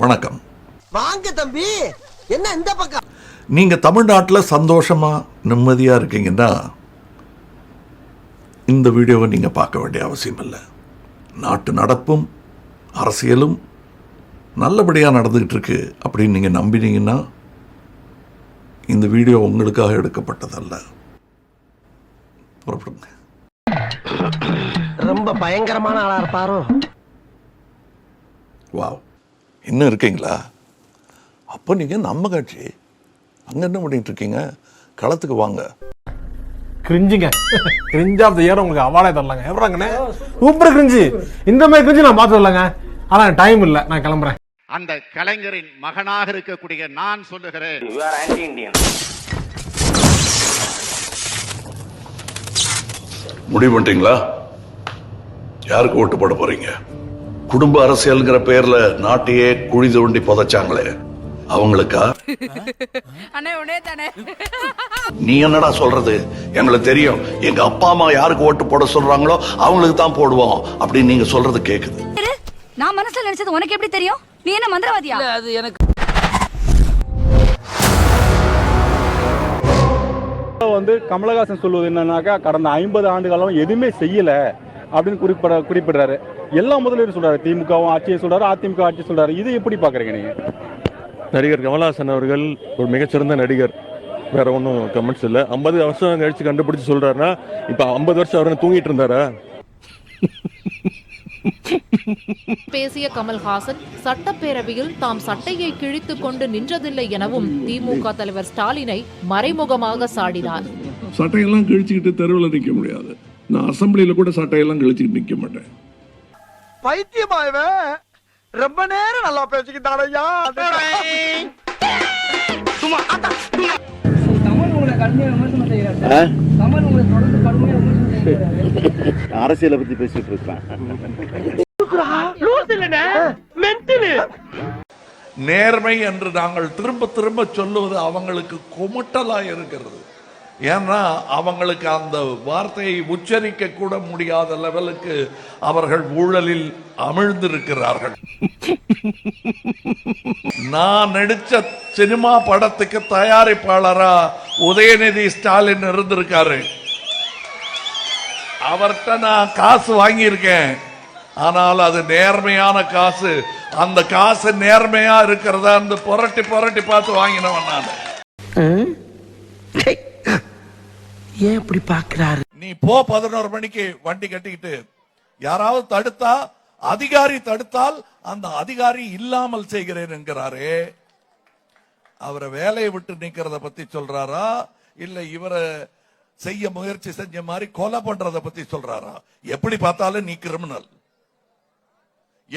வணக்கம். வாங்க தம்பி. என்ன இந்த பக்கம்? நீங்க தமிழ்நாட்டில் சந்தோஷமா நிம்மதியா இருக்கீங்கன்னா இந்த வீடியோவை நீங்க பார்க்க வேண்டிய அவசியம் இல்லை. நாட்டு நடப்பும் அரசியலும் நல்லபடியாக நடந்துகிட்டு இருக்கு அப்படின்னு நீங்க நம்பினீங்கன்னா இந்த வீடியோ உங்களுக்காக எடுக்கப்பட்டதல்ல. புறப்படுங்க. ரொம்ப பயங்கரமான ஆளா இருப்பாரோ? வாவ், இன்னும் இருக்கீங்களா? அப்போ நீங்க நம்ம கட்சி. அங்க என்ன பண்ணிட்டு இருக்கீங்க? களத்துக்கு வாங்க. கிரிஞ்சுங்க, கிரிஞ்ச் ஆஃப் தி இயர் உங்களுக்கு அவார்டே தரலாங்க. எப்பறாங்கண்ணே சூப்பர் கிரிஞ்சு. இந்த மாதிரி கிரிஞ்சு நான் பார்த்து வரலங்க. ஆனா டைம் இல்லை, நான் கிளம்புறேன். அந்த கலைஞரின் மகனாக இருக்கக்கூடிய நான் சொல்லுகிறேன், முடிவு பண்ணிட்டீங்களா? யாருக்கு ஓட்டு போட போறீங்க? குடும்ப அரசியல்ங்கிற பேர்ல நாட்டையே குழி தோண்டி புதைச்சாங்களே அவங்களுக்கா? நீ என்னடா சொல்றது? எங்களுக்கு தெரியும், எங்க அப்பா அம்மா யாருக்கு ஓட்டு போட சொல்றாங்களோ அவங்களுக்கு தான் போடுவோம் அப்படின்னு நீங்க சொல்றது கேக்குது. நான் மனசுல நினைச்சது உனக்கு எப்படி தெரியும்? நீ என்ன மந்திரவாதியா? அது எனக்கு கமலஹாசன் சொல்வது என்னன்னாக்கா, கடந்த 50 ஆண்டு காலம் எதுவுமே செய்யல அப்படின்னு குறிப்பிடுறாரு. எல்லா முதலீடு சொல்றாரு. திமுகவும் ஆட்சியை சொல்றாரு, அதிமுக ஆட்சி சொல்றாரு. இது எப்படி பாக்குறீங்க நீங்க? நடிகர் கமலஹாசன் அவர்கள் ஒரு மிகச்சிறந்த நடிகர், வேற ஒன்றும் கமெண்ட்ஸ் இல்லை. 50 வருஷம் கழிச்சு கண்டுபிடிச்சு சொல்றாருன்னா இப்ப 50 வருஷம் அவரு தூங்கிட்டு இருந்தாரா? பேசிய கமல்ஹாசன் சட்டப்பேரவையில் தாம் சட்டையை கிழித்துக் கொண்டு நின்றதில்லை எனவும் திமுக தலைவர் ஸ்டாலினை மறைமுகமாக சாடினார். சட்டையெல்லாம் கிழிச்சுக்கிட்டு தெருவில் நிற்க முடியாது. நான் அசம்பிளியில கூட சட்டையெல்லாம் கிழிச்சுக்கிட்டு நிற்க மாட்டேன். பைத்தியமாயவே ரொம்ப நேரம் நல்லா பேசிக்கிட்டாரையா. அரசியலை பத்தி பேசிட்டு இருக்கேன். நேர்மை என்று நாங்கள் திரும்ப திரும்ப சொல்லுவது அவங்களுக்கு குமட்டலா இருக்கிறது. ஏன்னா அவங்களுக்கு அந்த வார்த்தையை உச்சரிக்க கூட முடியாத லெவலுக்கு அவர்கள் ஊழலில் அமிழ்ந்திருக்கிறார்கள். நான் நடிச்ச சினிமா படத்துக்கு தயாரிப்பாளரா உதயநிதி ஸ்டாலின் இருந்திருக்காரு. அவர்கிட்ட நான் காசு வாங்கியிருக்கேன். ஆனால் அது நேர்மையான காசு. அந்த காசு நேர்மையா இருக்கிறதா அந்த புரட்டி புரட்டி பார்த்து வாங்கினவன் நான். ஏன் இப்படி பாக்குறாரு? நீ போ 11 மணிக்கு வண்டி கட்டிக்கிட்டு. யாராவது தடுத்தா, அதிகாரி தடுத்தால் அந்த அதிகாரி இல்லாமல் செய்கிறேன் என்கிறாரே. அவரை வேலையை விட்டு நீக்கிறத பத்தி சொல்றாரா, இல்ல இவரை செய்ய முயற்சி செஞ்ச மாதிரி கொலை பண்றத பத்தி சொல்றாரா? எப்படி பார்த்தாலும் நீ கிரிமினல்,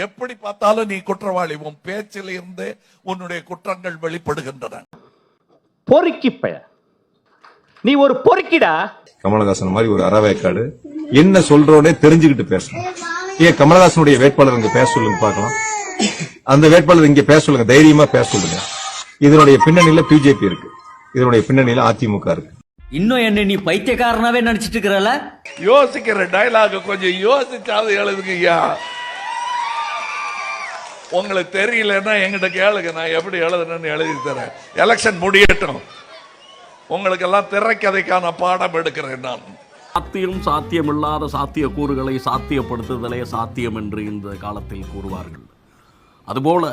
எப்படி பார்த்தாலும் நீ குற்றவாளி. உன் பேச்சில் இருந்து உன்னுடைய குற்றங்கள் வெளிப்படுகின்றன. பொறுக்கி பெயர், நீ ஒரு பொறுக்கிடா. கமலஹாசன் மாதிரி ஒரு அறவேக்காடு என்ன சொல்றோன்னே தெரிஞ்சுக்கிட்டு பேசணும். ஏன் கமலஹாசனுடைய வேட்பாளர் இங்க பேச சொல்லுங்க பார்க்கலாம். அந்த வேட்பாளர் இங்க பேச சொல்லுங்க, தைரியமா பேச சொல்லுங்க. இதனுடைய பின்னணியில பிஜேபி இருக்கு, இதனுடைய பின்னணியில அதிமுக இருக்கு. இன்னும் என்ன நீ பைத்தியக்காரனாவே நினைச்சிட்டு இருக்கிறல? யோசிக்கிற டயலாக கொஞ்சம் யோசிச்சாவது எழுதுங்க ஐயா. உங்களுக்கு தெரியலன்னா எங்கிட்ட கேளுங்க, நான் எப்படி எழுதுனேன்னு எழுதி தரேன். எலெக்ஷன் முடியட்டும், உங்களுக்கு எல்லாம் திரைக்கதைக்கான பாடம் எடுக்கிறேன் நான். சாத்தியம் சாத்தியமில்லாத சாத்திய கூறுகளை சாத்தியப்படுத்துதலே சாத்தியம் என்று இந்த காலத்தில் கூறுவார்கள். அதுபோல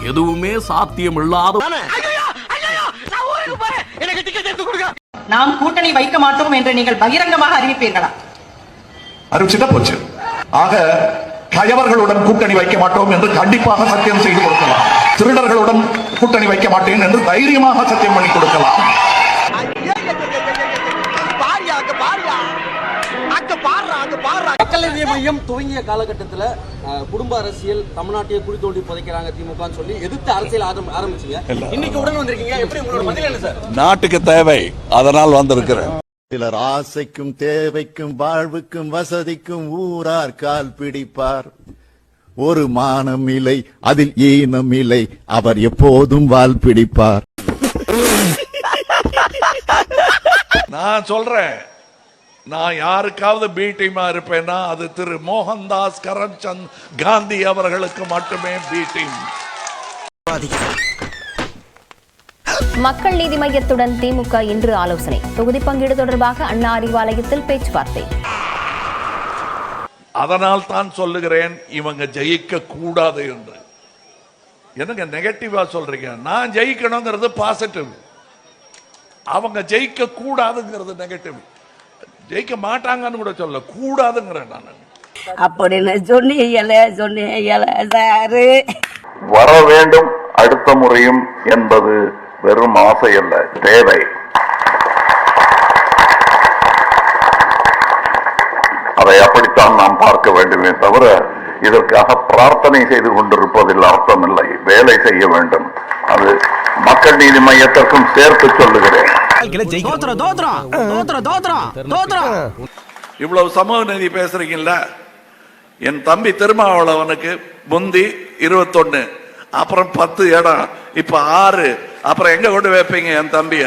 எதுவுமே சாத்தியம் இல்லாத நாம் கூட்டணி வைக்க மாட்டோம் என்று நீங்கள் பகிரங்கமாக அறிவிப்பீர்களா? அறிவிச்சுட்டா போச்சு. ஆக கயவர்களுடன் கூட்டணி வைக்க மாட்டோம் என்று கண்டிப்பாக சத்தியம் செய்து கொடுக்கலாம். திருடர்களுடன் கூட்டணி வைக்க மாட்டேன் என்று தைரியமாக சத்தியம் பண்ணி கொடுக்கலாம். மக்கள் நீதி மையம் துவங்கிய காலகட்டத்தில் குடும்ப அரசியல் தமிழ்நாட்டையே குழி தோண்டி புதைக்கிறாங்க திமுகன்னு சொல்லி எதிர்த்து அரசியல் ஆரம்பிச்சீங்க. இன்னைக்கு உடனே வந்திருக்கீங்க. எப்படி உங்களோட பதில் என்ன சார்? நாட்டுக்கு தேவை, அதனால் வந்திருக்கிறேன். சிலர் ஆசைக்கும் தேவைக்கும் வாழ்வுக்கும் வசதிக்கும் ஊரார் கால் பிடிப்பார். ஒரு மானம் இல்லை, அதில் ஈனம் இல்லை, அவர் எப்போதும் வால் பிடிப்பார். நான் சொல்றேன், நான் யாருக்காவது பி டீமா இருப்பேன்னா அது திரு மோகன்தாஸ் கரம்சந்த் காந்தி அவர்களுக்கு மட்டுமே பி டீம். பாதிக்குது. மக்கள் நீதி மையத்துடன் திமுக இன்று ஆலோசனை. தொகுதி பங்கீடு தொடர்பாக அண்ணா அறிவாலயத்தில் பேச்சுவார்த்தை. அதனால் தான் சொல்லுகிறேன் இவங்க ஜெயிக்க கூடாது என்று. எனக்கு நெகட்டிவா சொல்றீங்க. நான் ஜெயிக்கணுங்கிறது பாசிட்டிவ், அவங்க ஜெயிக்க கூடாதுங்கிறது நெகட்டிவ். ஜெயிக்க மாட்டாங்கன்னு கூட சொல்ல கூடாதுங்கிறேன் நான். அப்படின்னு சொன்னீங்க சாரு. வர வேண்டும் அடுத்த முறையும் என்பது வெறும் ஆசை அல்ல, தேவை. அதை அப்படித்தான் நாம் பார்க்க வேண்டுமே தவிர இதற்காக பிரார்த்தனை செய்து கொண்டிருப்பதில் அர்த்தமில்லை. வேலை செய்ய வேண்டும். அது மக்கள் நீதி மையத்திற்கும் சேர்த்து சொல்லுகிறேன். இவ்வளவு சமூக நீதி பேசுறீங்கல்ல, என் தம்பி திருமாவளவனுக்கு முந்தி 21, அப்புறம் 10 இடம், இப்ப 6. அப்புறம் எங்க கொண்டு வைப்பீங்க என் தம்பிய?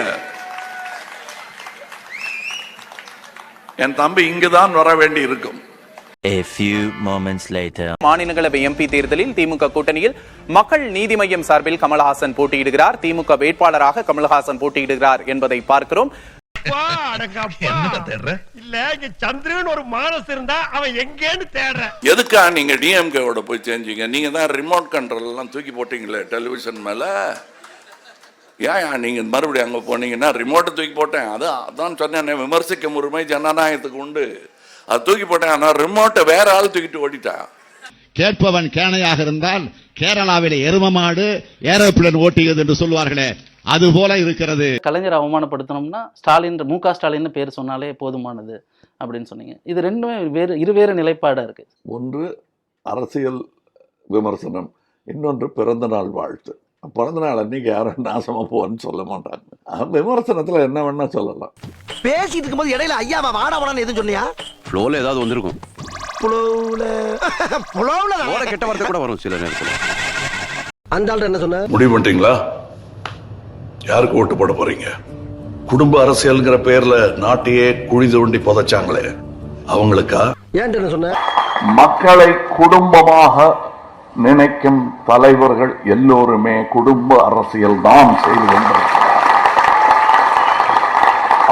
என் தம்பி இங்குதான் வர வேண்டி இருக்கும். A few moments later. மாநிலங்களவை எம்பி தேர்தலில் திமுக கூட்டணியில் மக்கள் நீதி மய்யம் சார்பில் கமல்ஹாசன் போட்டியிடுகிறார். திமுக வேட்பாளராக கமல்ஹாசன் போட்டியிடுகிறார் என்பதை பார்க்கிறோம். சந்திரன் ஒரு மானஸ் இருந்தா அவன் எங்கேன்னு தேடுற. எதுக்கா நீங்க டிஎம்கேவோட போய் செஞ்சீங்க? நீங்க தான் ரிமோட் கண்ட்ரோல் எல்லாம் தூக்கி போட்டீங்களே டெலிவிஷன் மேல. ஏன் நீங்க மறுபடியும் அங்க போனீங்கன்னா ரிமோட்டை தூக்கி போட்டேன். அதான் சொன்னேன், விமர்சிக்கும் உரிமை ஜனநாயகத்துக்கு உண்டு. அது தூக்கி போட்டேன். ஆனா ரிமோட்டை வேற ஆள் தூக்கிட்டு ஓடிட்டான். கேட்பவன் கேணையாக இருந்தால் கேரளாவிலே எரும மாடு ஏரோப்ளேன் ஓட்டியது என்று சொல்வார்களே, அது போல இருக்கிறது. கலைஞர் அவமானப்படுத்தணும்னா ஸ்டாலின், முக ஸ்டாலின் பேர் சொன்னாலே போதுமானது அப்படின்னு சொன்னீங்க. இது ரெண்டுமே இருவேறு நிலைப்பாடா இருக்கு. ஒன்று அரசியல் விமர்சனம், இன்னொன்று பிறந்த நாள் வாழ்த்து. பிறந்த நாள் அன்னைக்கு யாரும் நாசமா போன்னு சொல்ல மாட்டாங்க. விமர்சனத்துல என்ன வேணா சொல்லலாம். பேசிட்டு இருக்கும்போது இடையில ஐயாவா வாடா வாடான்னு எதுவும் சொன்னியா? ஃப்ளோல ஏதாவது வந்திருக்கும். புலவுல கெட்ட வார்த்தை கூட வரும் சில நேரத்துல. அந்த ஆள் என்ன சொன்ன? முடிவு பண்ணிட்டீங்களா? யாருக்கு ஓட்டு போட போறீங்க? குடும்ப அரசியல்ங்கிற பேர்ல நாட்டையே குழி தோண்டி புதைச்சாங்களே, அவங்களுக்கா? ஏன் என்ன சொன்ன? மக்களை குடும்பமாக நினைக்கும் தலைவர்கள் எல்லோருமே குடும்ப அரசியல் தான் செய்து கொண்டிருக்கிறார்.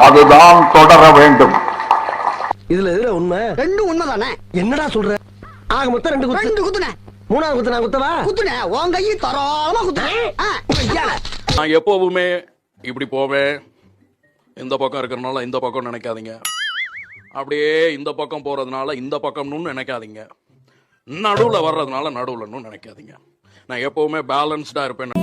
அதுதான் தொடர வேண்டும். இதுல எதுல உண்மை? ரெண்டும் உண்மைதானே. என்னடா சொல்ற? ஆக மொத்தம் 2 குத்துனே. மூணாவது குத்து நான் குத்தவா? குத்துனே. உன் கையை தரோளமா குத்துனே. நான் எப்பவுமே இப்படி போவேன். இந்த பக்கம் இருக்கிறதுனால இந்த பக்கம் நினைக்காதீங்க. அப்படியே இந்த பக்கம் போறதுனால இந்த பக்கம்னு நினைக்காதீங்க. நடுவில் வர்றதுனால நடுவுலன்னு நினைக்காதீங்க. நான் எப்பவுமே பேலன்ஸ்டா இருப்பேன்.